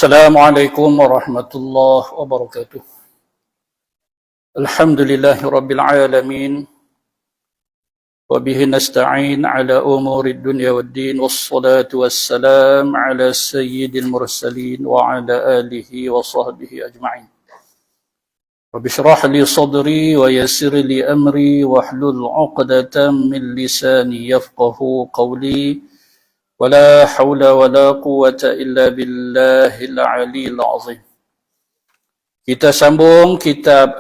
Assalamualaikum warahmatullahi wabarakatuh. Alhamdulillahi rabbil alamin. Wa bihi nasta'in ala umuri dunya waddin. Wassalatu wassalam ala sayyidil mursalin wa ala alihi wa sahbihi ajma'in. Rabbi shrah li sadri wa yassir li amri wahlul 'uqdatam min lisani yafqahu qawli. ولا حول ولا قوة إلا بالله العلي العظيم. Kita sambung kitab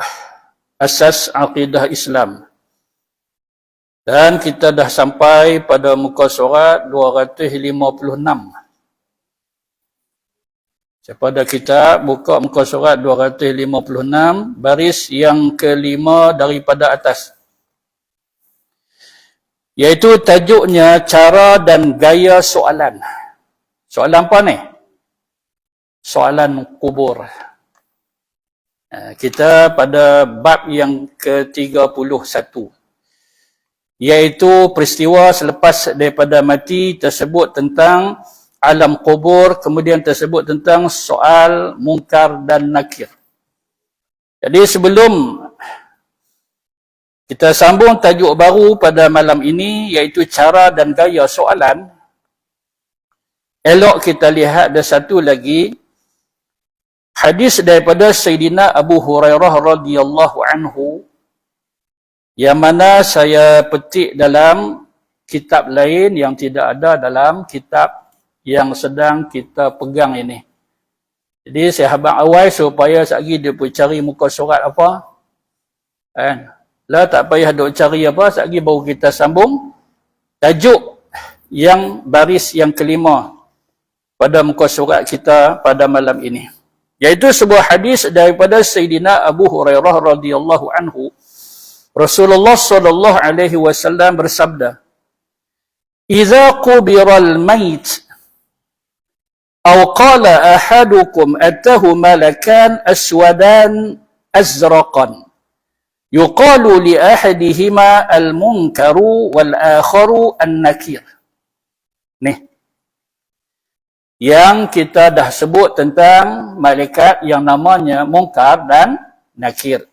Asas Aqidah Islam. Dan kita dah sampai pada muka surat 256. Siapa ada kitab, buka muka surat 256, baris yang kelima daripada atas. Iaitu tajuknya cara dan gaya soalan. Soalan apa ni? Soalan kubur. Kita pada bab yang ke-31. Iaitu peristiwa selepas daripada mati tersebut tentang alam kubur, kemudian tersebut tentang soal mungkar dan nakir. Jadi sebelum kita sambung tajuk baru pada malam ini, iaitu cara dan gaya soalan. Elok kita lihat ada satu lagi hadis daripada Sayyidina Abu Hurairah radhiyallahu anhu, yang mana saya petik dalam kitab lain yang tidak ada dalam kitab yang sedang kita pegang ini. Jadi saya habaq awal supaya sekali dia pun cari muka surat apa. Lah tak payah duk cari apa, sekali baru kita sambung tajuk yang baris yang kelima pada muka surat kita pada malam ini. Iaitu sebuah hadis daripada Sayyidina Abu Hurairah radhiyallahu anhu. Rasulullah sallallahu alaihi wasallam bersabda, "Idza qubiral mayt aw qala ahadukum atahu malakan aswadan azraqan. Yuqalu li ahadihima al-munkaru wal-akharu an-nakir." Nih. Yang kita dah sebut tentang malaikat yang namanya munkar dan nakir.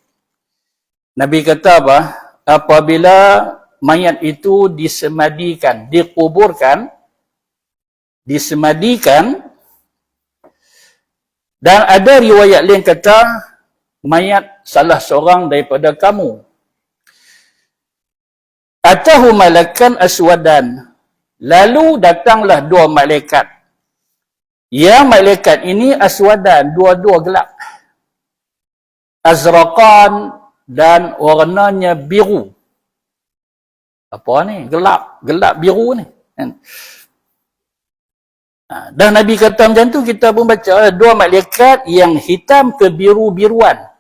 Nabi kata apa? Apabila mayat itu disemadikan, dikuburkan, disemadikan, dan ada riwayat lain kata mayat salah seorang daripada kamu. Atahu malakan aswadan. Lalu datanglah dua malaikat. Yang malaikat ini aswadan, dua-dua gelap. Azraqan, dan warnanya biru. Apa ni? Gelap. Gelap biru ni. Dan Nabi kata macam tu, kita pun baca dua malaikat yang hitam kebiru-biruan.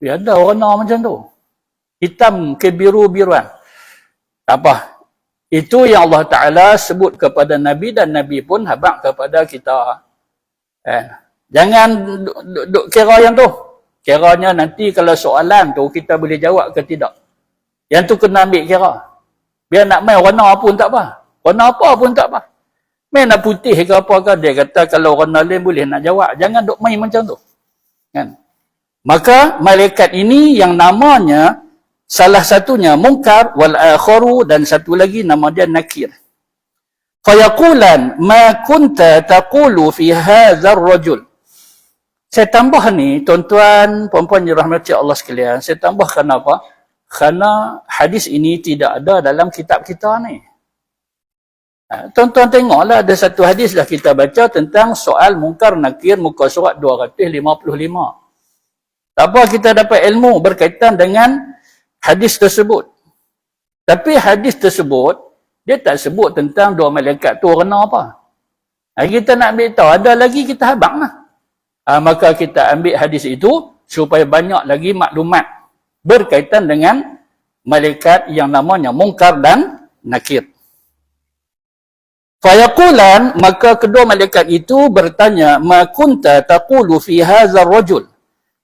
Ya, ada warna macam tu. Hitam kebiru-biruan. Apa? Itu yang Allah Ta'ala sebut kepada Nabi, dan Nabi pun habaq kepada kita. Jangan duk kira yang tu. Kiranya nanti kalau soalan tu kita boleh jawab ke tidak. Yang tu kena ambil kira. Biar nak main warna pun tak apa. Warna apa pun tak apa. Main nak putih ke apa ke, dia kata kalau warna lain boleh nak jawab. Jangan duk main macam tu. Kan? Maka malaikat ini yang namanya salah satunya munkar wal akharu, dan satu lagi nama dia nakir. Fayaqulan ma kunta taqulu fi hadzal rajul. Saya tambah ni tuan-tuan puan-puan dirahmati Allah sekalian, saya tambah kenapa? Kerana hadis ini tidak ada dalam kitab kita ni. Tuan-tuan tengoklah, ada satu hadis dah kita baca tentang soal mungkar nakir, muka surat 255. Tak apa kita dapat ilmu berkaitan dengan hadis tersebut. Tapi hadis tersebut, dia tak sebut tentang dua malaikat tu warna apa. Kita nak ambil tahu, ada lagi kita habaq lah. Maka kita ambil hadis itu supaya banyak lagi maklumat berkaitan dengan malaikat yang namanya munkar dan nakir. Fayaqulan, maka kedua malaikat itu bertanya, ma kunta taqulu fi hadzal rajul.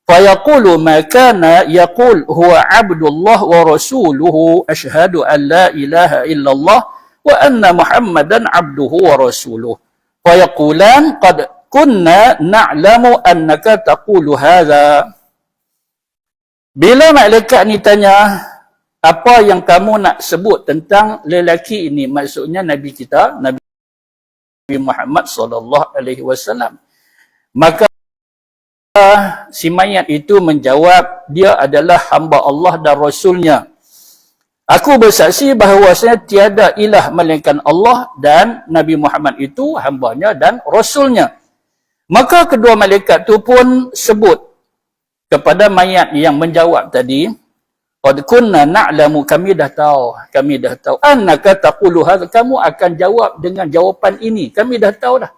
Fayaqulu ma kana yaqul huwa abdullah wa rasuluhu ashhadu an la ilaha illallah wa anna muhammadan abduhu wa rasuluh. Fayaqulan qad kunna na'lamu annaka taqulu hadha. Bila malaikat ni tanya, apa yang kamu nak sebut tentang lelaki ini? Maksudnya Nabi kita, Nabi Muhammad sallallahu alaihi wasallam. Maka si mayat itu menjawab, dia adalah hamba Allah dan Rasulnya. Aku bersaksi bahawasanya tiada ilah melainkan Allah dan Nabi Muhammad itu hambanya dan Rasulnya. Maka kedua malaikat itu pun sebut kepada mayat yang menjawab tadi, qad kunna na'lamu, kami dah tahu, annaka taqulu hadza, kamu akan jawab dengan jawapan ini, kami dah tahu dah.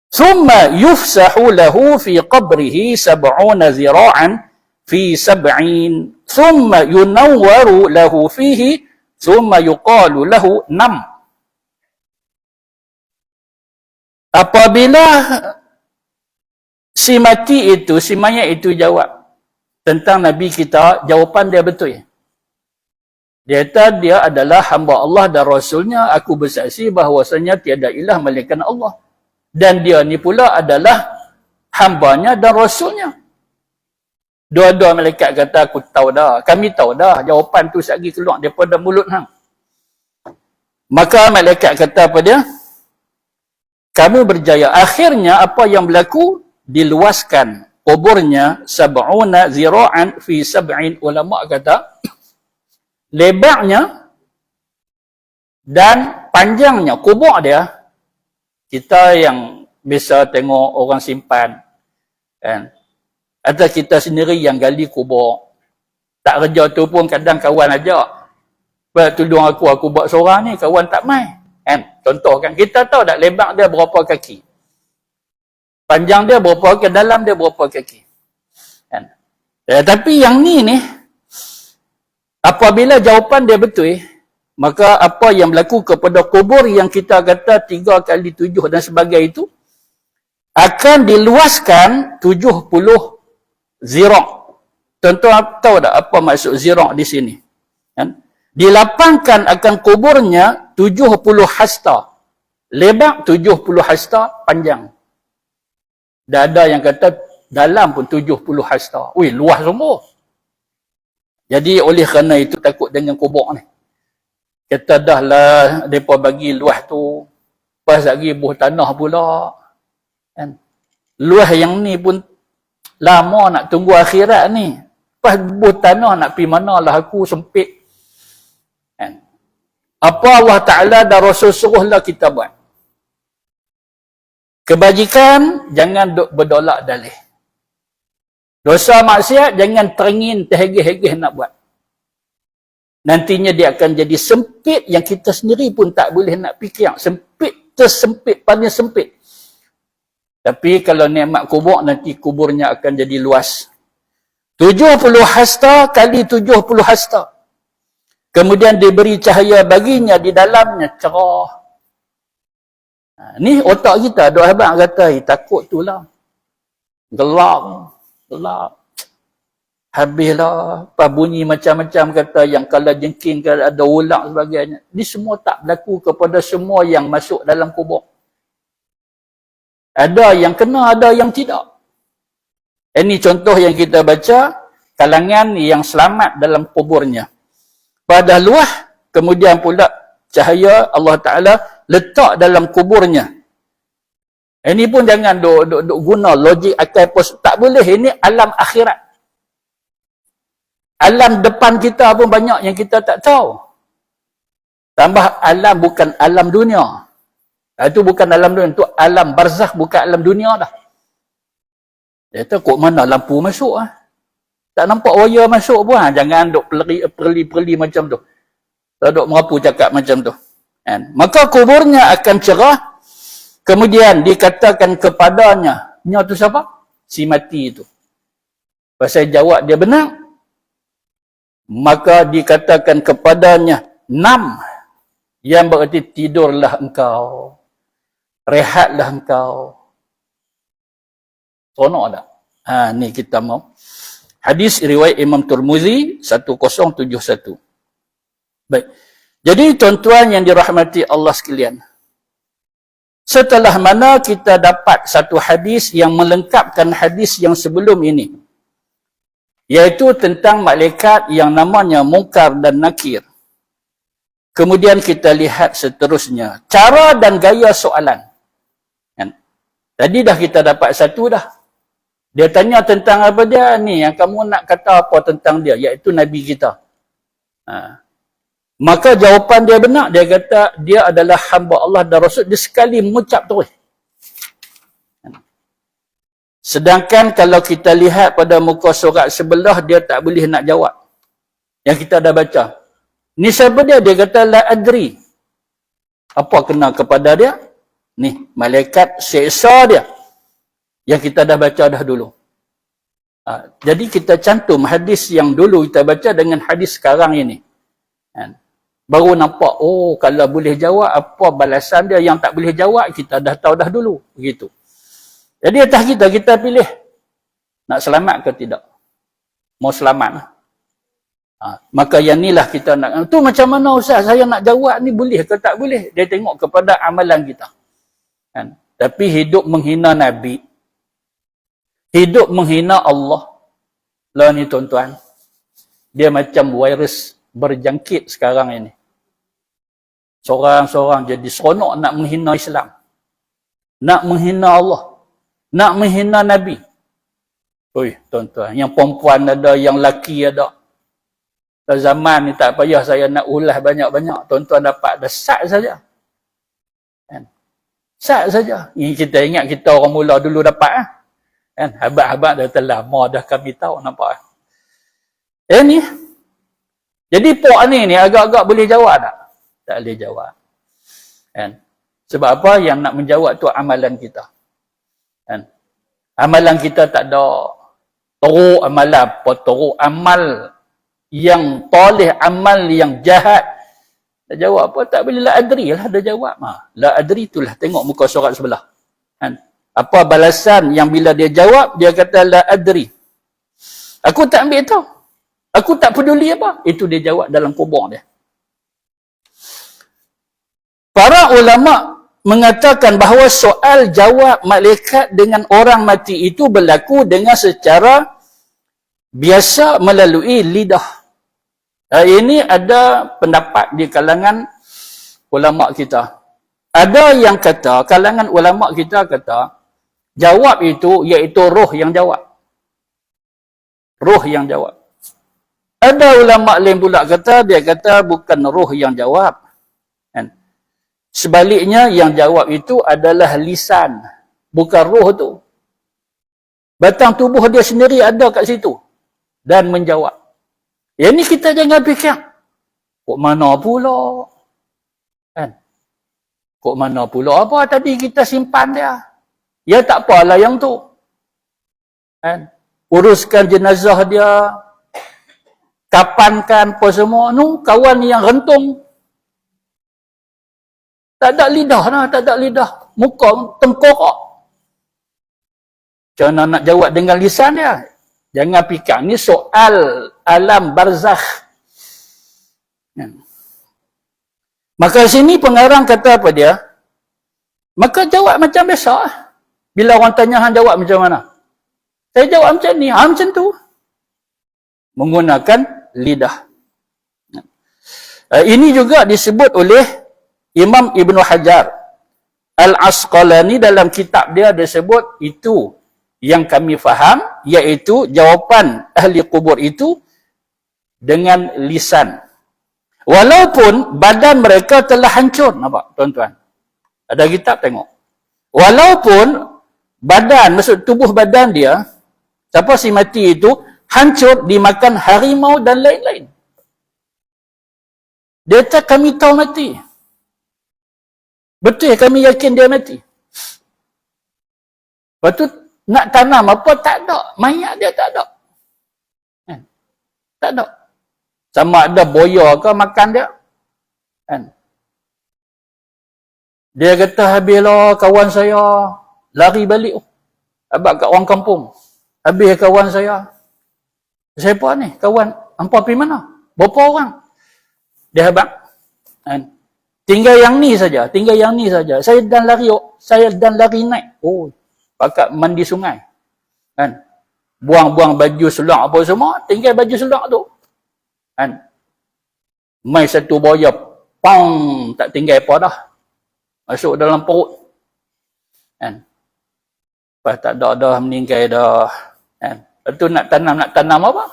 Thumma yufsahu lahu fi qabrihi 70 zira'an fi 70, thumma yunawwaru lahu fihi, thumma yuqalu lahu nam. Apabila si mayat itu jawab tentang Nabi kita, jawapan dia betul. Dia kata dia adalah hamba Allah dan Rasulnya, aku bersaksi bahawasanya tiada ilah melainkan Allah. Dan dia ni pula adalah hambanya dan Rasulnya. Dua-dua malaikat kata, aku tahu dah, kami tahu dah, jawapan tu sekali keluar daripada mulut hang. Maka malaikat kata apa dia? Kamu berjaya. Akhirnya apa yang berlaku? Diluaskan kuburnya 70 zira'an fi 70. Ulama kata lebarnya dan panjangnya kubur dia, kita yang biasa tengok orang simpan kan, atau kita sendiri yang gali kubur, tak kerja tu pun kadang kawan ajak, tolong aku buat seorang ni, kawan tak mai kan. Contoh kan, kita tahu tak lebar dia berapa kaki, panjang dia berapa kaki, dalam dia berapa kaki kan. Tapi yang ni apabila jawapan dia betul, maka apa yang berlaku kepada kubur yang kita kata 3 kali 7 dan sebagainya itu akan diluaskan 70 zira'. Tuan-tuan tahu tak apa maksud zira' di sini kan? Dilapangkan akan kuburnya 70 hasta lebar, 70 hasta panjang. Dan ada yang kata dalam pun 70 hasta. Ui, luas semua. Jadi oleh kerana itu takut dengan kubur ni, kata dah lah mereka bagi luas tu, pas lagi buah tanah pula kan. Luas yang ni pun lama nak tunggu akhirat ni, pas buah tanah nak pergi mana lah, aku sempit kan. Apa Allah Ta'ala dan Rasul suruhlah kita buat. Kebajikan jangan duk berdolak dalih. Dosa maksiat jangan terengin terhegeh-hegeh nak buat. Nantinya dia akan jadi sempit yang kita sendiri pun tak boleh nak fikir. Sempit, tersempit, paling sempit. Tapi kalau nikmat kubur, nanti kuburnya akan jadi luas. 70 hasta kali 70 hasta. Kemudian diberi cahaya baginya di dalamnya, cerah. Ni otak kita, duk abang kata, takut tu lah. Gelap. Habislah, apa bunyi macam-macam kata, yang kalau jengking, kalau ada ulang sebagainya. Ini semua tak berlaku kepada semua yang masuk dalam kubur. Ada yang kena, ada yang tidak. Ini contoh yang kita baca, kalangan yang selamat dalam kuburnya. Pada luah, kemudian pula cahaya Allah Ta'ala letak dalam kuburnya. Ini pun jangan duk guna logik akal pos. Tak boleh, ini alam akhirat. Alam depan kita pun banyak yang kita tak tahu. Tambah alam bukan alam dunia. Itu bukan alam dunia, itu alam barzakh, bukan alam dunia dah. Dia kata, kok mana lampu masuk ah? Tak nampak wayar masuk pun. Jangan duk perli macam tu. Tak duk merapu cakap macam tu. Maka kuburnya akan cerah. Kemudian dikatakan kepadanya, nya tu siapa? Si mati itu. Pasal jawab dia benar. Maka dikatakan kepadanya, nam. Yang berarti tidurlah engkau. Rehatlah engkau. Seronok tak? Ni kita mau. Hadis riwayat Imam Tirmizi 1071. Baik. Jadi tuan-tuan yang dirahmati Allah sekalian, Setelah mana kita dapat satu hadis yang melengkapkan hadis yang sebelum ini, iaitu tentang malaikat yang namanya Munkar dan Nakir. Kemudian kita lihat seterusnya cara dan gaya soalan. Kan? Tadi dah kita dapat satu dah. Dia tanya tentang apa dia ni, yang kamu nak kata apa tentang dia, iaitu Nabi kita. Maka jawapan dia benar. Dia kata dia adalah hamba Allah dan Rasul. Dia sekali mengucap terus. Sedangkan kalau kita lihat pada muka surat sebelah, dia tak boleh nak jawab. Yang kita dah baca. Ni siapa dia? Dia kata la adri. Apa kena kepada dia? Ni, malaikat seksa dia. Yang kita dah baca dah dulu. Jadi kita cantum hadis yang dulu kita baca dengan hadis sekarang ini. Baru nampak, oh kalau boleh jawab, apa balasan dia. Yang tak boleh jawab, kita dah tahu dah dulu. Begitu. Jadi atas kita pilih. Nak selamat ke tidak? Mau selamat. Maka yang inilah kita nak. Tu macam mana Ustaz? Saya nak jawab ni boleh ke tak boleh? Dia tengok kepada amalan kita. Tapi hidup menghina Nabi. Hidup menghina Allah. Lah ni tuan-tuan. Dia macam virus berjangkit sekarang ini. Seorang-seorang jadi seronok nak menghina Islam. Nak menghina Allah. Nak menghina Nabi. Oi, tuan-tuan. Yang perempuan ada, yang lelaki ada. Dah zaman ni tak payah saya nak ulas banyak-banyak. Tuan-tuan dapat dah sat saja. Sat saja. Ini kita ingat kita orang mula dulu dapat. Habaq-habaq dah terlama dah kami tahu nampak. Ni. Jadi pok ni agak-agak boleh jawab tak? Tak boleh jawab. Sebab apa? Yang nak menjawab tu amalan kita. Amalan kita tak ada teruk amalan apa, teruk amal yang toleh, amal yang jahat. Dah jawab apa? Tak boleh la adri lah dah jawab. La adri itulah tengok muka surat sebelah. Apa balasan yang bila dia jawab, dia kata la adri. Aku tak ambil tahu. Aku tak peduli apa. Itu dia jawab dalam kubur dia. Para ulama mengatakan bahawa soal jawab malaikat dengan orang mati itu berlaku dengan secara biasa melalui lidah. Ini ada pendapat di kalangan ulama kita. Ada yang kata, kalangan ulama kita kata, jawab itu iaitu roh yang jawab. Roh yang jawab. Ada ulama lain pula kata, dia kata bukan roh yang jawab. Sebaliknya yang jawab itu adalah lisan. Bukan roh tu. Batang tubuh dia sendiri ada kat situ. Dan menjawab. Yang ni kita jangan fikir. Kok mana pula? Kok mana pula? Apa tadi kita simpan dia? Ya tak apalah yang tu. Uruskan jenazah dia. Kapankan apa semua. Nu kawan yang rentung. Tak ada lidah lah, tak ada lidah. Muka tengkorak. Macam mana nak jawab dengan lisan dia? Jangan fikir. Ni soal alam barzakh. Maka sini pengarang kata apa dia? Maka jawab macam biasa. Bila orang tanya, hang jawab macam mana? Saya jawab macam ni. Macam tu. Menggunakan lidah. Ini juga disebut oleh Imam Ibn Hajar Al-Asqalani dalam kitab dia disebut itu yang kami faham, iaitu jawapan ahli kubur itu dengan lisan. Walaupun badan mereka telah hancur. Nampak tuan-tuan? Ada kitab tengok. Walaupun badan, maksud tubuh badan dia, siapa si mati itu, hancur dimakan harimau dan lain-lain. Dia tak kami tahu mati. Betul kami yakin dia mati. Lepas tu nak tanam apa tak ada. Mayat dia tak ada. Tak ada. Sama ada boya ke makan dia. Dia kata habislah kawan saya lari balik. Abang kat orang kampung. Habis kawan saya. Siapa ni? Kawan. Hampa pergi mana? Berapa orang? Dia abang. Tinggal yang ni saja, tinggal yang ni saja. Saya dan lari naik. Oh, pakat mandi sungai. Kan? Buang-buang baju seluar apa semua, tinggal baju seluar tu. Kan? Mai satu boya, pang, tak tinggal apa dah. Masuk dalam perut. Kan? Lepas tak ada dah, meninggal dah. Kan? Lepas tu nak tanam apa?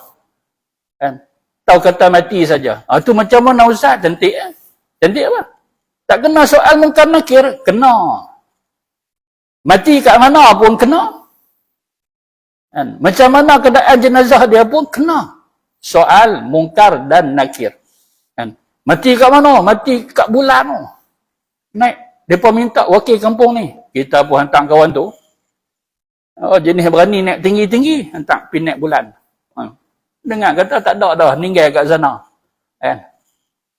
Kan? Tahu kata mati saja. Tu macam mana Ustaz? Cantik eh? Cantik apa? Tak kena soal mungkar nakir, kena. Mati kat mana pun kena. Kan? Macam mana keadaan jenazah dia pun kena. Soal mungkar dan nakir. Kan? Mati kat mana? Mati kat bulan tu. Naik. Mereka minta wakil kampung ni. Kita pun hantar kawan tu. Oh, jenis berani naik tinggi-tinggi. Hantar pergi naik bulan. Dengar kata tak ada dah. Ninggal kat sana. Kan?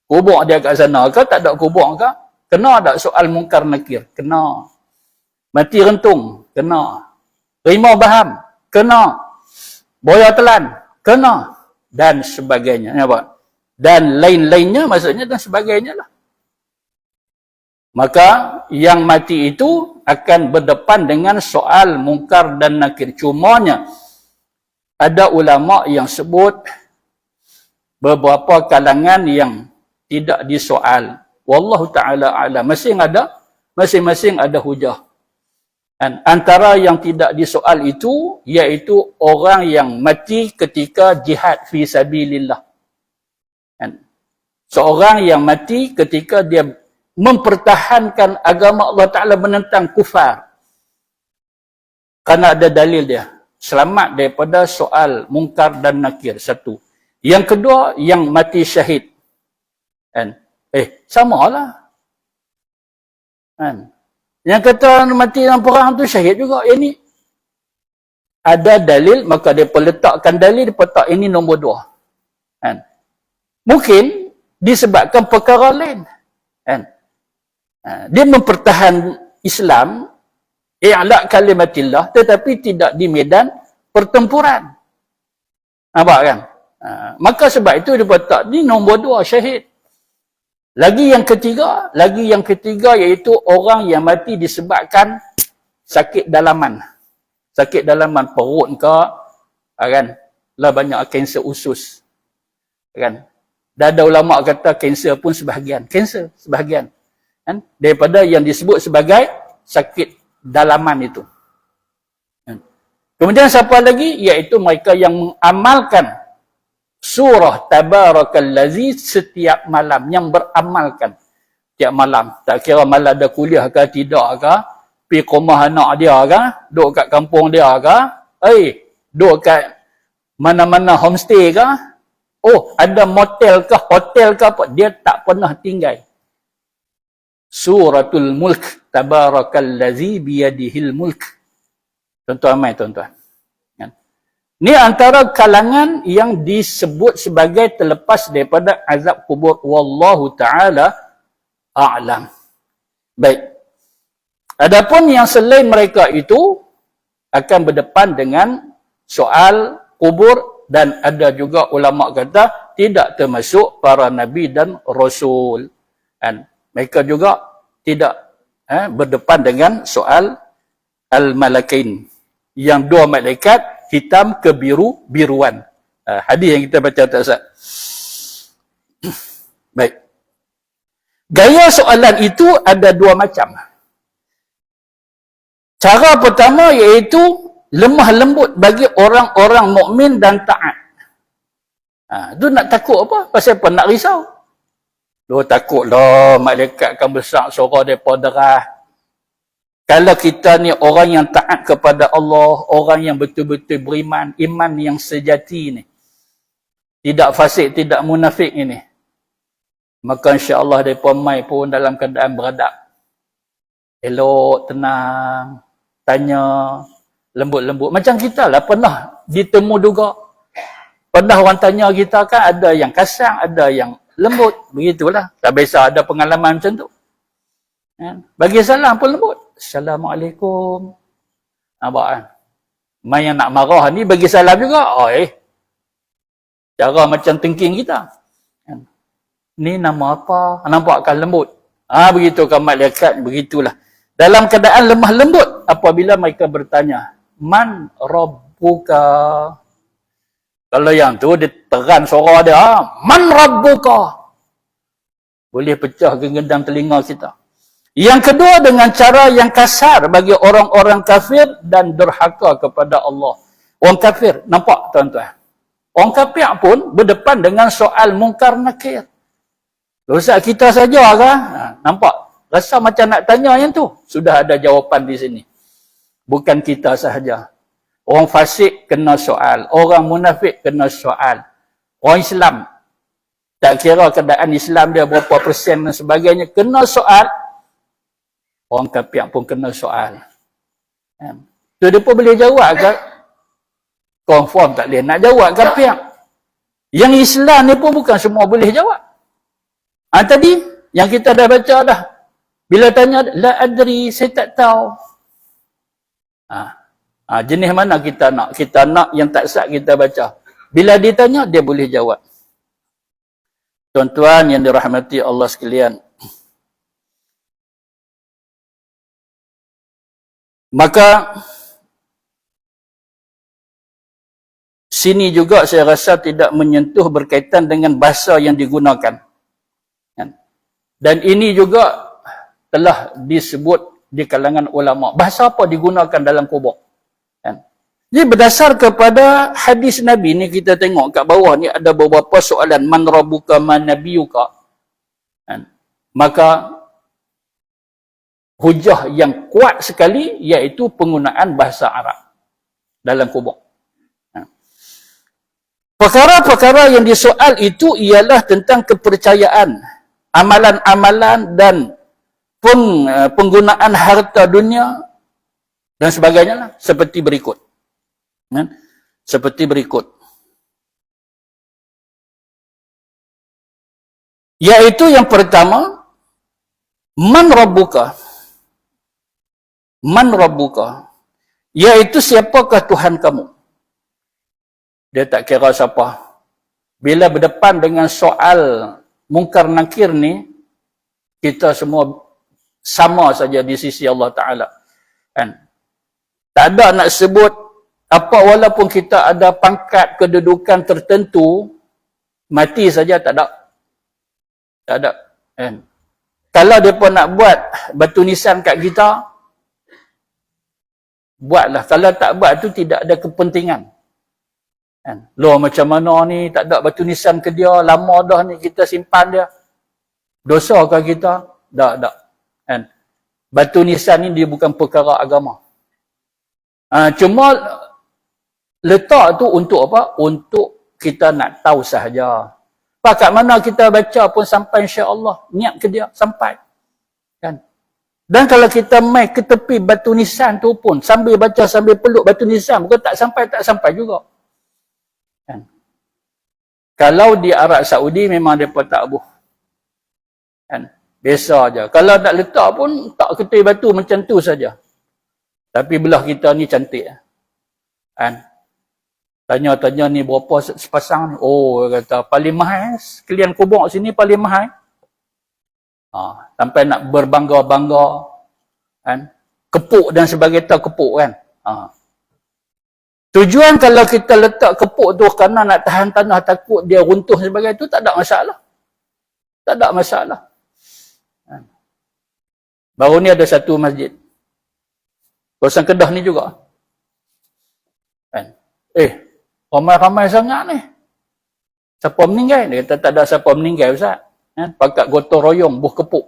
Kubur dia kat sana ke? Tak ada kubur ke? Kena tak soal mungkar nakir? Kena. Mati rentung? Kena. Rimau baham? Kena. Boya telan? Kena. Dan sebagainya. Nampak? Dan lain-lainnya maksudnya dan sebagainya lah. Maka yang mati itu akan berdepan dengan soal mungkar dan nakir. Cumanya ada ulama yang sebut beberapa kalangan yang tidak disoal. Wallahu ta'ala a'lam. Masing-masing ada hujah. Dan antara yang tidak disoal itu, iaitu orang yang mati ketika jihad fi sabilillah. Dan seorang yang mati ketika dia mempertahankan agama Allah Ta'ala menentang kufar. Kerana ada dalil dia. Selamat daripada soal mungkar dan nakir. Satu. Yang kedua, yang mati syahid. Kan? Samalah. Kan? Yang kata mati dalam perang tu syahid juga. Ini ada dalil, maka dia letakkan dalil, dia letak ini nombor 2. Kan? Mungkin disebabkan perkara lain. Kan? Dia mempertahan Islam, i'la' kalimatillah, tetapi tidak di medan pertempuran. Nampak kan? Maka sebab itu dia letak ni nombor 2 syahid. Lagi yang ketiga iaitu orang yang mati disebabkan sakit dalaman. Sakit dalaman perut ke, kan? Lah banyak kanser usus. Kan? Dan ada ulama kata kanser pun sebahagian. Kanser sebahagian. Kan? Daripada yang disebut sebagai sakit dalaman itu. Kan? Kemudian siapa lagi? Iaitu mereka yang mengamalkan surah Tabarakallazi setiap malam, yang beramalkan setiap malam. Tak kira malam ada kuliah ke tidak ke, pergi ke rumah anak dia ke, duduk kat kampung dia ke, duduk kat mana-mana homestay ke, ada motel ke, hotel ke apa, dia tak pernah tinggal. Suratul Mulk, Tabarakallazi biyadihil mulk. Tuan-tuan mai, tuan-tuan. Ini antara kalangan yang disebut sebagai terlepas daripada azab kubur. Wallahu ta'ala a'lam. Baik. Adapun yang selain mereka itu akan berdepan dengan soal kubur, dan ada juga ulama kata tidak termasuk para nabi dan rasul. Dan mereka juga tidak berdepan dengan soal al-malakain. Yang 2 malaikat hitam ke biruan. Hadis yang kita baca tak Ustaz. Baik. Gaya soalan itu ada 2 macam. Cara pertama iaitu lemah lembut bagi orang-orang mukmin dan taat. Tu nak takut apa? Pasal apa nak risau? Takutlah malaikat akan besar suara daripada darah. Kalau kita ni orang yang taat kepada Allah, orang yang betul-betul beriman, iman yang sejati ni, tidak fasik, tidak munafik ini, maka insya-Allah mereka mai pun dalam keadaan beradab. Elok, tenang, tanya, lembut-lembut. Macam kita lah pernah ditemu juga. Pernah orang tanya kita kan, ada yang kasar, ada yang lembut. Begitulah. Tak biasa ada pengalaman macam tu. Bagi salam pun lembut. Assalamualaikum. Nampak kan? Main yang nak marah ni bagi salam juga. Cara macam thinking kita. Ni nama apa? Nampak kan lembut. Begitu kan malaikat, begitulah. Dalam keadaan lemah lembut apabila mereka bertanya, man rabbuka? Kalau yang tu dia teran suara dia, man rabbuka? Boleh pecah genggam telinga kita. Yang kedua dengan cara yang kasar bagi orang-orang kafir dan durhaka kepada Allah. Orang kafir, nampak tuan-tuan? Orang kafir pun berdepan dengan soal mungkar nakir. Ustaz kita saja ke? Nampak? Rasa macam nak tanya yang tu. Sudah ada jawapan di sini. Bukan kita sahaja. Orang fasik kena soal. Orang munafik kena soal. Orang Islam, tak kira keadaan Islam dia berapa persen dan sebagainya, kena soal. Orang kafir pun kena soal. Tu dia pun boleh jawab ke? Confirm tak boleh nak jawab kafir. Yang Islam ni pun bukan semua boleh jawab. Tadi yang kita dah baca dah. Bila tanya, la adri, saya tak tahu. Jenis mana kita nak? Kita nak yang tak sah kita baca. Bila ditanya, dia boleh jawab. Tuan-tuan yang dirahmati Allah sekalian. Maka sini juga saya rasa tidak menyentuh berkaitan dengan bahasa yang digunakan. Dan ini juga telah disebut di kalangan ulama. Bahasa apa digunakan dalam kubur? Jadi berdasar kepada hadis Nabi ni, kita tengok kat bawah ni ada beberapa soalan. Man rabbuka, man nabiyuka. Maka hujah yang kuat sekali iaitu penggunaan bahasa Arab dalam kubur. Perkara-perkara yang disoal itu ialah tentang kepercayaan, amalan-amalan dan penggunaan harta dunia dan sebagainya lah, seperti berikut. Seperti berikut. Iaitu yang pertama, man rabbuka? Man rabbuka? Iaitu siapakah Tuhan kamu? Dia tak kira siapa. Bila berdepan dengan soal mungkar nakir ni, kita semua sama saja di sisi Allah Ta'ala. Tak ada nak sebut apa, walaupun kita ada pangkat kedudukan tertentu, mati saja tak ada. Tak ada. Kalau dia pun nak buat batu nisan kat kita, buatlah. Kalau tak buat tu tidak ada kepentingan. Loh macam mana ni, tak ada batu nisan ke dia, lama dah ni kita simpan dia. Dosa ke kita? Tak. Batu nisan ni dia bukan perkara agama. Cuma letak tu untuk apa? Untuk kita nak tahu sahaja. Kat mana kita baca pun sampai insya-Allah, niat ke dia sampai. Dan kalau kita mai ke tepi batu nisan tu pun sambil baca sambil peluk batu nisan, bukan tak sampai juga. Kalau di Arab Saudi memang mereka tak abuh. Biasa aja. Kalau nak letak pun tak ketul batu macam tu saja. Tapi belah kita ni cantik. Tanya-tanya ni berapa sepasang ni. Oh, dia kata paling mahal. Sekalian kubur sini paling mahal. Sampai nak berbangga-bangga. Kepuk dan sebagainya, kepuk kan. Tujuan kalau kita letak kepuk tu kerana nak tahan tanah, takut dia runtuh sebagainya, tu tak ada masalah. Tak ada masalah. Baru ni ada satu masjid. Kawasan Kedah ni juga. Ramai-ramai sangat ni. Siapa meninggal? Dia kata tak ada siapa meninggal, Ustaz. Pakat gotong royong, buh kepuk.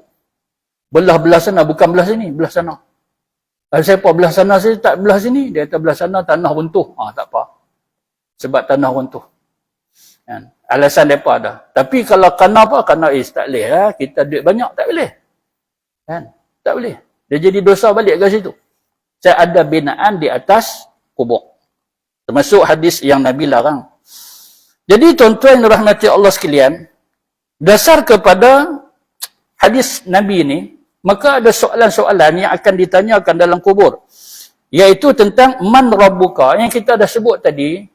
Belah sana, bukan belah sini, belah sana. Siapa belah sana sini, tak belah sini. Dia kata belah sana tanah runtuh. Tak apa. Sebab tanah runtuh. Alasan mereka ada. Tapi kalau kena apa? Kena tak boleh lah. Kita duit banyak, tak boleh. Tak boleh. Dia jadi dosa balik ke situ. Saya ada binaan di atas kubur. Termasuk hadis yang Nabi larang. Jadi tuan-tuan yang rahmati Allah sekalian, dasar kepada hadis Nabi ini, maka ada soalan-soalan yang akan ditanyakan dalam kubur. Iaitu tentang man rabbuka. Yang kita dah sebut tadi,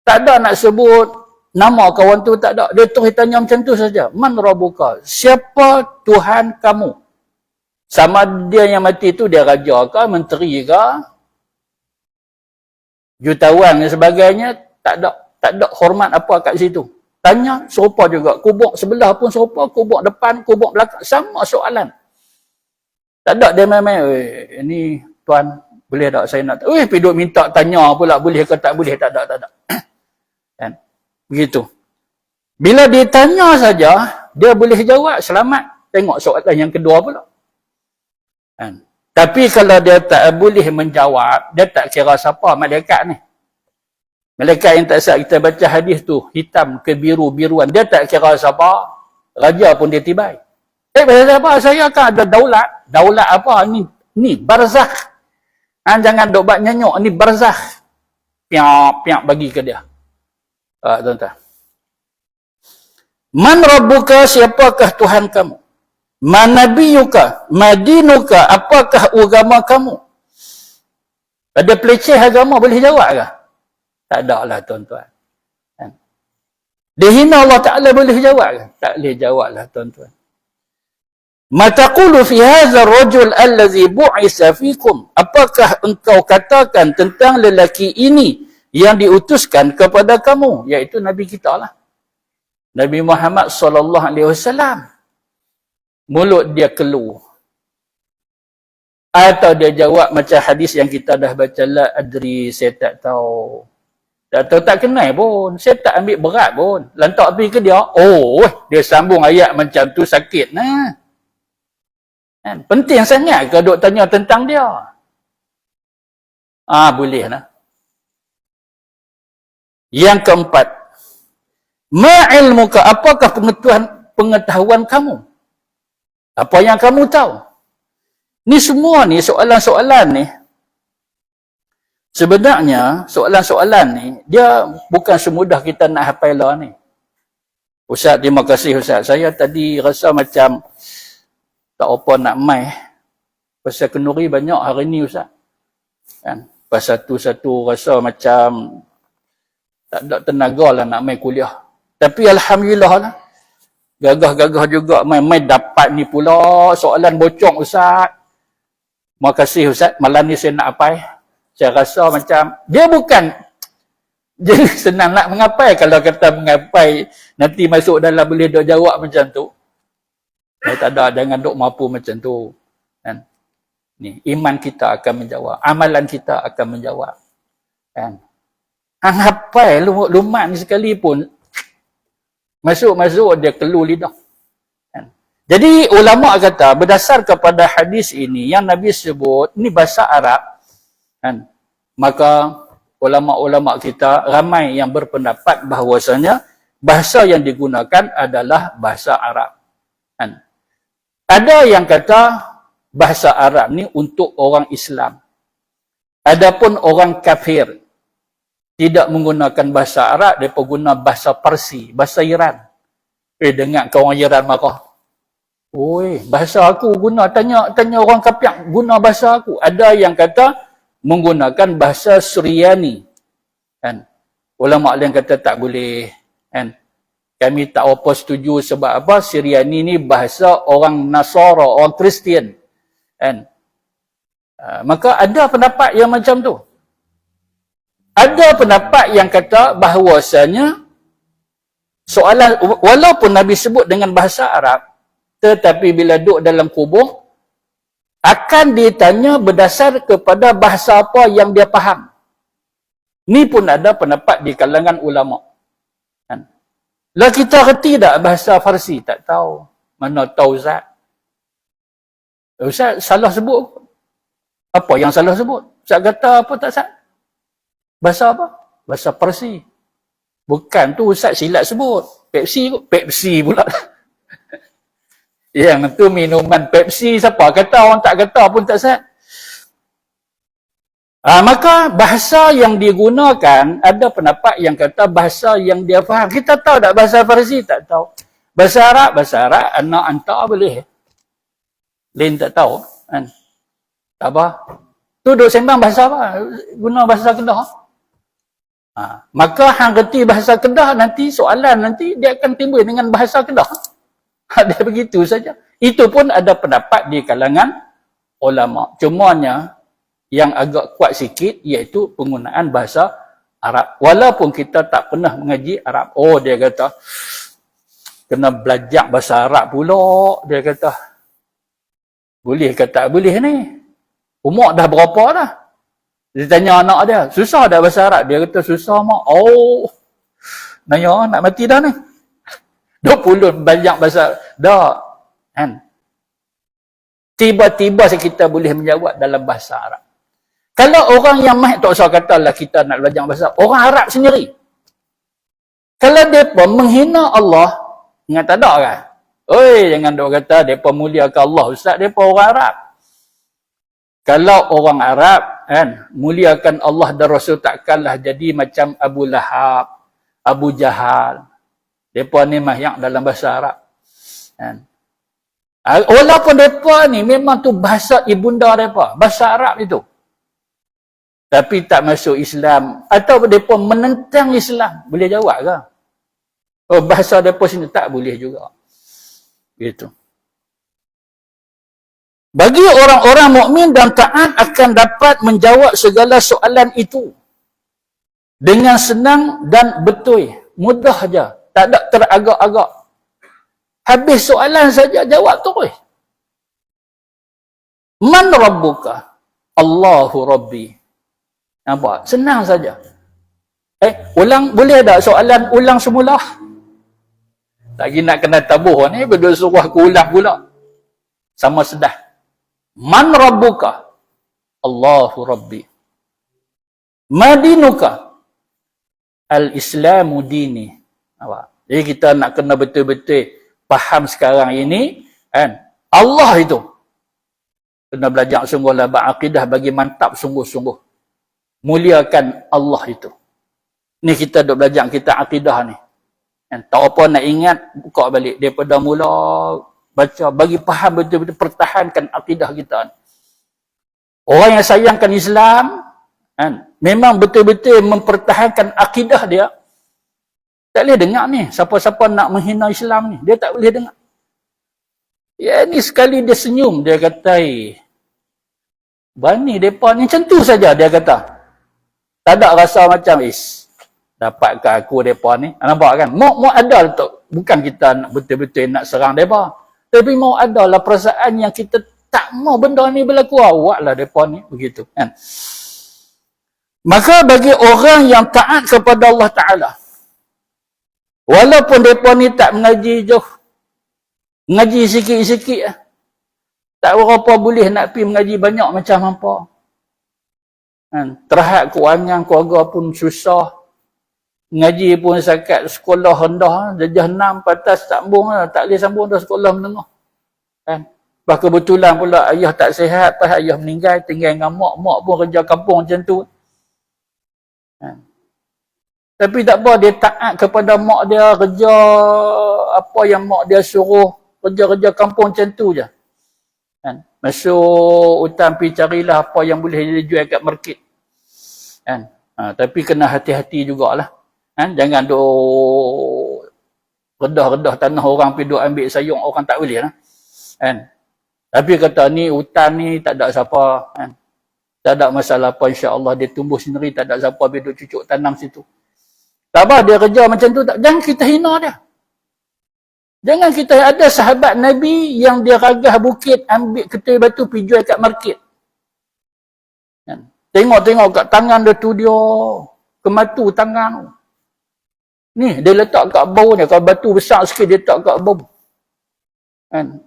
tak ada nak sebut nama kawan tu tak ada. Dia terus tanya macam tu saja. Man rabbuka? Siapa Tuhan kamu? Sama dia yang mati tu dia raja ke, menteri ke, jutawan dan sebagainya, tak ada hormat apa kat situ. Tanya serupa juga. Kubur sebelah pun serupa, kubur depan, kubur belakang, sama soalan. Tak ada dia main-main, ini tuan boleh tak saya nak, pergi duk minta tanya pula boleh ke tak boleh, tak ada. Kan? Begitu. Bila ditanya saja, dia boleh jawab selamat. Tengok soalan yang kedua pula. Kan? Tapi kalau dia tak boleh menjawab, dia tak kira siapa malaikat ni. Malaikat yang tak siap kita baca hadis tu, hitam ke biru-biruan, dia tak kira siapa, raja pun dia tibai. Pasal apa? Saya akan ada daulat. Daulat apa? Ni barzakh. Jangan duk buat nyanyuk, ni barzakh. Piak bagi ke dia. Tuan-tuan. Man rabbuka, siapakah Tuhan kamu? Man nabiyuka, madinuka, apakah agama kamu? Ada peleceh agama boleh jawab ke? Tak ada lah tuan-tuan. Dihina Allah Ta'ala boleh jawab ke? Tak boleh jawab lah tuan-tuan. Ma taqulu fi hadha ar-rajul allazi bu'isa fikum? Apakah engkau katakan tentang lelaki ini yang diutuskan kepada kamu, iaitu Nabi kita lah. Nabi Muhammad sallallahu alaihi wasallam. Mulut dia keluh. Atau dia jawab macam hadis yang kita dah baca, la adri, saya tak tahu. Tak tahu, tak kenal pun. Saya tak ambil berat pun. Lantak pergi ke dia, dia sambung ayat macam tu sakit. Kan? Penting sangat ke duk tanya tentang dia? Boleh lah. Yang keempat, ma ilmuka, apakah pengetahuan kamu? Apa yang kamu tahu? Ni semua ni soalan-soalan ni, sebenarnya soalan-soalan ni dia bukan semudah kita nak hafal lah ni. Ustaz, terima kasih Ustaz. Saya tadi rasa macam tak apa nak mai. Pasal kenduri banyak hari ni Ustaz. Kan? Pasal satu-satu rasa macam tak ada tenaga lah nak mai kuliah. Tapi alhamdulillah lah. Gagah-gagah juga mai dapat ni pula soalan bocong Ustaz. Terima kasih Ustaz. Malam ni saya nak apai. Saya rasa macam dia bukan jadi senang nak mengapai. Kalau kata mengapai nanti masuk dalam boleh dok jawab macam tu. Tak ada, jangan dok mampu macam tu. Kan? Ni iman kita akan menjawab, amalan kita akan menjawab. Kan? Hang hafal lumat ni sekalipun masuk dia keluh lidah. Kan? Jadi ulama kata berdasar kepada hadis ini yang Nabi sebut ni bahasa Arab, kan? Maka ulama-ulama kita ramai yang berpendapat bahawasanya bahasa yang digunakan adalah bahasa Arab. Kan? Ada yang kata bahasa Arab ni untuk orang Islam. Adapun orang kafir tidak menggunakan bahasa Arab, mereka guna bahasa Parsi, bahasa Iran. Dengar kau orang Iran marah. Bahasa aku guna, tanya orang kafir guna bahasa aku. Ada yang kata menggunakan bahasa Suryani. Kan? Ulama yang kata tak boleh. Kan? Kami tak apa setuju sebab apa? Suryani ni bahasa orang Nasara, orang Kristian. Kan? Maka ada pendapat yang macam tu. Ada pendapat yang kata bahawasanya soalan, walaupun Nabi sebut dengan bahasa Arab, tetapi bila duduk dalam kubur, akan ditanya berdasar kepada bahasa apa yang dia faham. Ni pun ada pendapat di kalangan ulama. Kan? Lah kita reti tak bahasa Farsi? Tak tahu. Mana tahu Ustaz? Ustaz salah sebut. Apa yang salah sebut? Ustaz kata apa tak Ustaz? Bahasa apa? Bahasa Parsi. Bukan tu Ustaz silap sebut. Pepsi pula. Yang tu minuman Pepsi, siapa kata, orang tak kata pun tak sah. Maka bahasa yang digunakan, ada pendapat yang kata bahasa yang dia faham. Kita tahu tak bahasa Parsi? Tak tahu. Bahasa Arab, anak hantar boleh. Lain tak tahu. Kan? Tak apa. Tu duk sembang bahasa apa? Guna bahasa Kedah. Maka hang reti bahasa Kedah, nanti soalan nanti dia akan timbul dengan bahasa Kedah. Dia begitu saja. Itu pun ada pendapat di kalangan ulama. Cumanya yang agak kuat sikit iaitu penggunaan bahasa Arab. Walaupun kita tak pernah mengaji Arab. Oh, dia kata kena belajar bahasa Arab pula. Dia kata boleh ke tak boleh ni? Umur dah berapa dah? Dia tanya anak dia, susah dah bahasa Arab? Dia kata susah mak. Oh, nanya nak mati dah ni. 20 banyak bahasa dah kan. Tiba-tiba kita boleh menjawab dalam bahasa Arab. Kalau orang yang mahir, tak usah katalah kita nak belajar bahasa orang Arab sendiri. Kalau mereka menghina Allah, ingat tak ada kan? Oi, jangan dok kata mereka muliakan Allah. Ustaz, mereka orang Arab. Kalau orang Arab kan muliakan Allah dan Rasul, takkanlah jadi macam Abu Lahab, Abu Jahal. Mereka ni mahir dalam bahasa Arab. Kan? Walaupun mereka ni memang tu bahasa ibunda mereka, bahasa Arab itu. Tapi tak masuk Islam. Atau mereka menentang Islam. Boleh jawab ke? Oh, bahasa mereka sini tak boleh juga. Gitu. Bagi orang-orang mukmin dan taat akan dapat menjawab segala soalan itu. Dengan senang dan betul. Mudah saja. Tak ada teragak-agak. Habis soalan saja jawab terus. Man rabbuka? Allahu Rabbi. Nampak? Senang saja. Ulang boleh tak soalan ulang semula? Lagi nak kena tabuh ni, berdua suruh aku ulang pula. Sama sedah. Man rabbuka? Allahu Rabbi. Madinuka? Al-Islamu dini. Nampak? Jadi kita nak kena betul-betul faham sekarang ini, kan? Allah itu. Kena belajar sungguhlah berakidah bagi mantap sungguh-sungguh. Muliakan Allah itu. Ni kita duk belajar kita akidah ni. Kan? Tak apa nak ingat, buka balik. Daripada mula baca, bagi faham betul-betul, pertahankan akidah kita ni. Orang yang sayangkan Islam, kan? Memang betul-betul mempertahankan akidah dia. Tak boleh dengar ni. Siapa-siapa nak menghina Islam ni, dia tak boleh dengar. Ya ni sekali dia senyum, dia kata, bani mereka ni macam tu saja, dia kata. Tak ada rasa macam, dapat ke aku mereka ni. Nampak kan? Mau ada letak. Bukan kita nak betul-betul nak serang mereka. Tapi mau ada lah perasaan yang kita tak mau benda ni berlaku. Awak lah mereka ni. Begitu kan? Maka bagi orang yang taat kepada Allah Ta'ala, walaupun mereka ni tak mengaji jauh, mengaji sikit-sikit, tak berapa boleh nak pergi mengaji banyak macam hampa. Terhad kewangan keluarga pun susah. Ngaji pun sakat sekolah rendah, darjah 6 patas sambung lah. Tak boleh sambung dah sekolah menengah. Kan? Bah kebetulan pula ayah tak sihat, pas ayah meninggal, tinggal dengan mak pun kerja kampung macam tu. Kan? Tapi tak apa, dia taat kepada mak dia, kerja apa yang mak dia suruh, kerja-kerja kampung macam tu je. Kan? Masuk hutan pergi carilah apa yang boleh dijual kat market. Kan? Tapi kena hati-hati jugalah. Kan? Jangan duk redah-redah tanah orang pergi duk ambil sayung orang, tak boleh lah. Kan? Tapi kata ni hutan ni tak ada siapa. Kan? Tak ada masalah apa, insya-Allah dia tumbuh sendiri, tak ada siapa pergi duk cucuk tanam situ. Tak apa dia kerja macam tu, tak, jangan kita hina dia. Jangan kita ada sahabat Nabi yang dia ragah bukit, ambil ketul batu pergi jual kat market. Kan? Tengok-tengok kat tangan dia tu, dia kematu tangan. Ni dia letak kat bau ni, kalau batu besar sikit dia letak kat bau. Kan?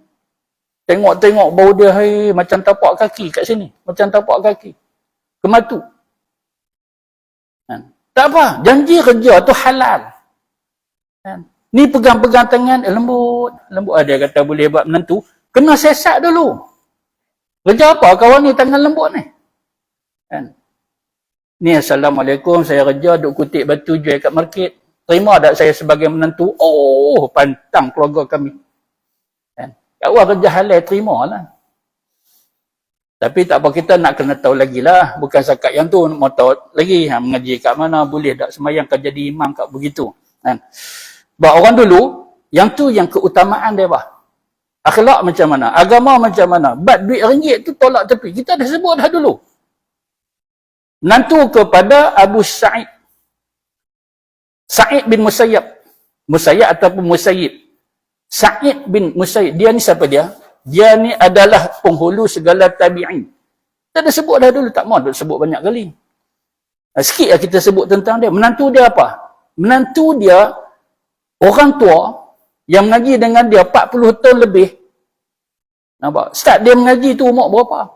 Tengok-tengok bau dia, macam tapak kaki kat sini, macam tapak kaki. Kematu. Kan? Tak apa, janji kerja tu halal. Kan? Ni pegang-pegang tangan, lembut. Dia kata boleh buat menentu. Kena siasat dulu. Kerja apa kawan ni tangan lembut ni? Kan? Ni Assalamualaikum, saya kerja duk kutip batu jual kat market. Terima tak saya sebagai menentu? Oh, pantang keluarga kami. Kan? Awak kerja halal, terima lah. Tapi tak apa, kita nak kena tahu lagi lah. Bukan setakat yang tu, mau tahu lagi. Mengaji kat mana, boleh tak sembahyang kan jadi imam kat begitu. Kan? Sebab orang dulu, yang tu yang keutamaan dia apa? Akhlak macam mana? Agama macam mana? Bat duit ringgit tu tolak tepi. Kita dah sebut dah dulu. Menantu kepada Abu Sa'id. Sa'id bin Musayyab. Musayyab ataupun Musayyib. Sa'id bin Musayyib. Dia ni siapa dia? Dia ni adalah penghulu segala tabi'in. Kita dah sebut dah dulu. Tak mahu sebut banyak kali. Sikit lah kita sebut tentang dia. Menantu dia apa? Menantu dia orang tua yang mengaji dengan dia 40 tahun lebih. Nampak? Start dia mengaji tu umur berapa?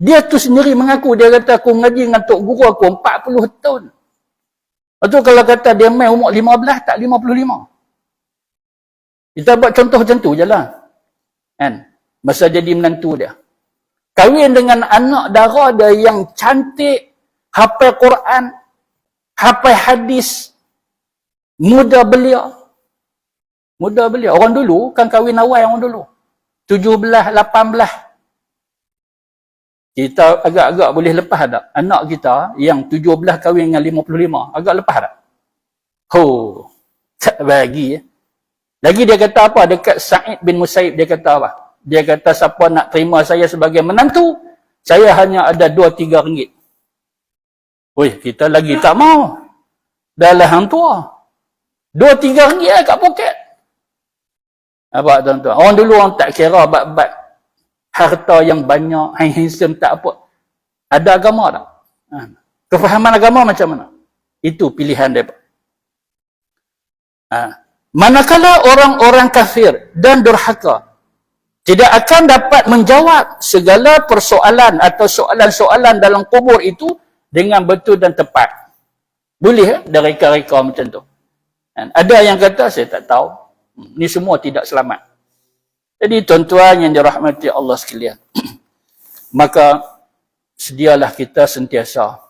Dia tu sendiri mengaku. Dia kata, aku mengaji dengan Tok Guru aku 40 tahun. Lepas tu kalau kata dia main umur 15, tak 55. Kita buat contoh macam tu je lah. Kan? Masa jadi menantu dia. Kahwin dengan anak dara dia yang cantik, hafal Quran, hafal hadis, muda belia. Muda belia. Orang dulu kan kahwin awal orang dulu. 17, 18. Kita agak-agak boleh lepas tak? Anak kita yang 17 kahwin dengan 55. Agak lepas tak? Tak bagi. Lagi dia kata apa? Dekat Sa'id bin Musayyib dia kata apa? Dia kata, siapa nak terima saya sebagai menantu, saya hanya ada 2-3 ringgit. Weh, kita lagi tak mau. Dah lah hang tua. 2-3 ringgit kat poket. Apa tuan-tuan? Orang dulu orang tak kira bab-bab harta yang banyak, handsome tak apa. Ada agama tak? Kefahaman agama macam mana? Itu pilihan dia. Manakala orang-orang kafir dan durhaka tidak akan dapat menjawab segala persoalan atau soalan-soalan dalam kubur itu dengan betul dan tepat. Boleh ada reka-reka macam tu. Ada yang kata, saya tak tahu. Ni semua tidak selamat. Jadi tuan-tuan yang dirahmati Allah sekalian. Maka sedialah kita sentiasa.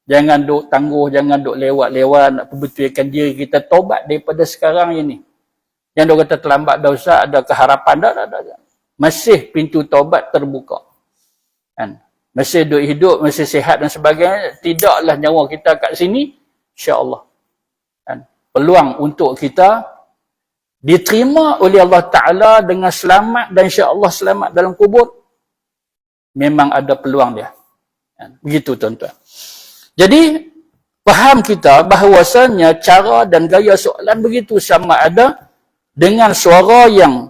Jangan duk tangguh, jangan duk lewat-lewat, nak perbetulkan diri kita, tobat daripada sekarang ini. Yang duk kata terlambat dah Ustaz, ada keharapan dah. Masih pintu tobat terbuka. Kan? Masih duk hidup, masih sihat dan sebagainya, tidaklah nyawa kita kat sini, insya-Allah. Kan? Peluang untuk kita diterima oleh Allah Ta'ala dengan selamat dan insya-Allah selamat dalam kubur, memang ada peluang dia. Kan? Begitu tuan-tuan. Jadi, faham kita bahawasanya cara dan gaya soalan begitu, sama ada dengan suara yang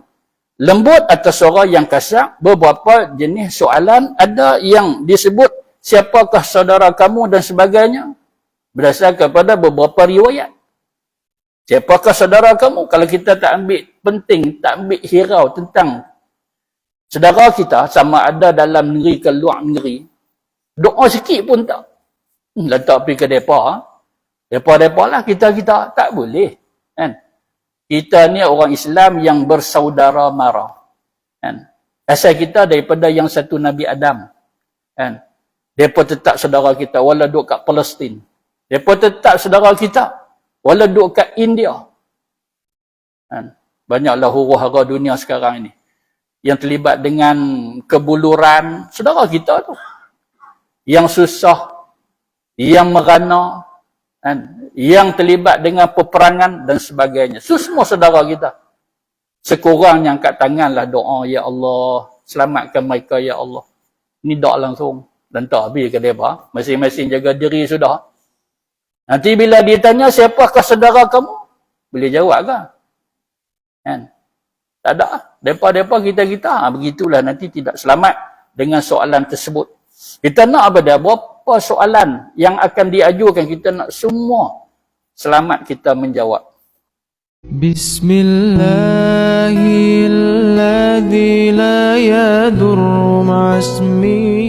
lembut atau suara yang kasar. Beberapa jenis soalan, ada yang disebut, siapakah saudara kamu dan sebagainya, berdasarkan kepada beberapa riwayat. Siapakah saudara kamu? Kalau kita tak ambil penting, tak ambil hirau tentang saudara kita, sama ada dalam negeri ke luar negeri, doa sikit pun tak. Letak pergi ke depa. Depa-depa lah, kita tak boleh. Kan? Kita ni orang Islam yang bersaudara mara. Kan? Asal kita daripada yang satu Nabi Adam. Kan? Depa tetap saudara kita, wala duk kat Palestin. Depa tetap saudara kita, wala duk kat India. Kan? Banyaklah huru-hara dunia sekarang ini yang terlibat dengan kebuluran, saudara kita tu. Yang susah, yang merana, kan? Yang terlibat dengan peperangan dan sebagainya. Semua saudara kita. Sekurangnya angkat tanganlah doa, ya Allah, selamatkan mereka, ya Allah. Ini doa langsung. Dan tak habis ke mereka. Masing-masing jaga diri sudah. Nanti bila ditanya, siapakah saudara kamu? Boleh jawab ke? Kan? Tak ada. Mereka-mereka kita-kita. Begitulah, nanti tidak selamat dengan soalan tersebut. Kita nak apa dia? Berapa soalan yang akan diajukan, kita nak semua selamat kita menjawab. Bismillahirrahmanirrahim. La yadurru ma'asmi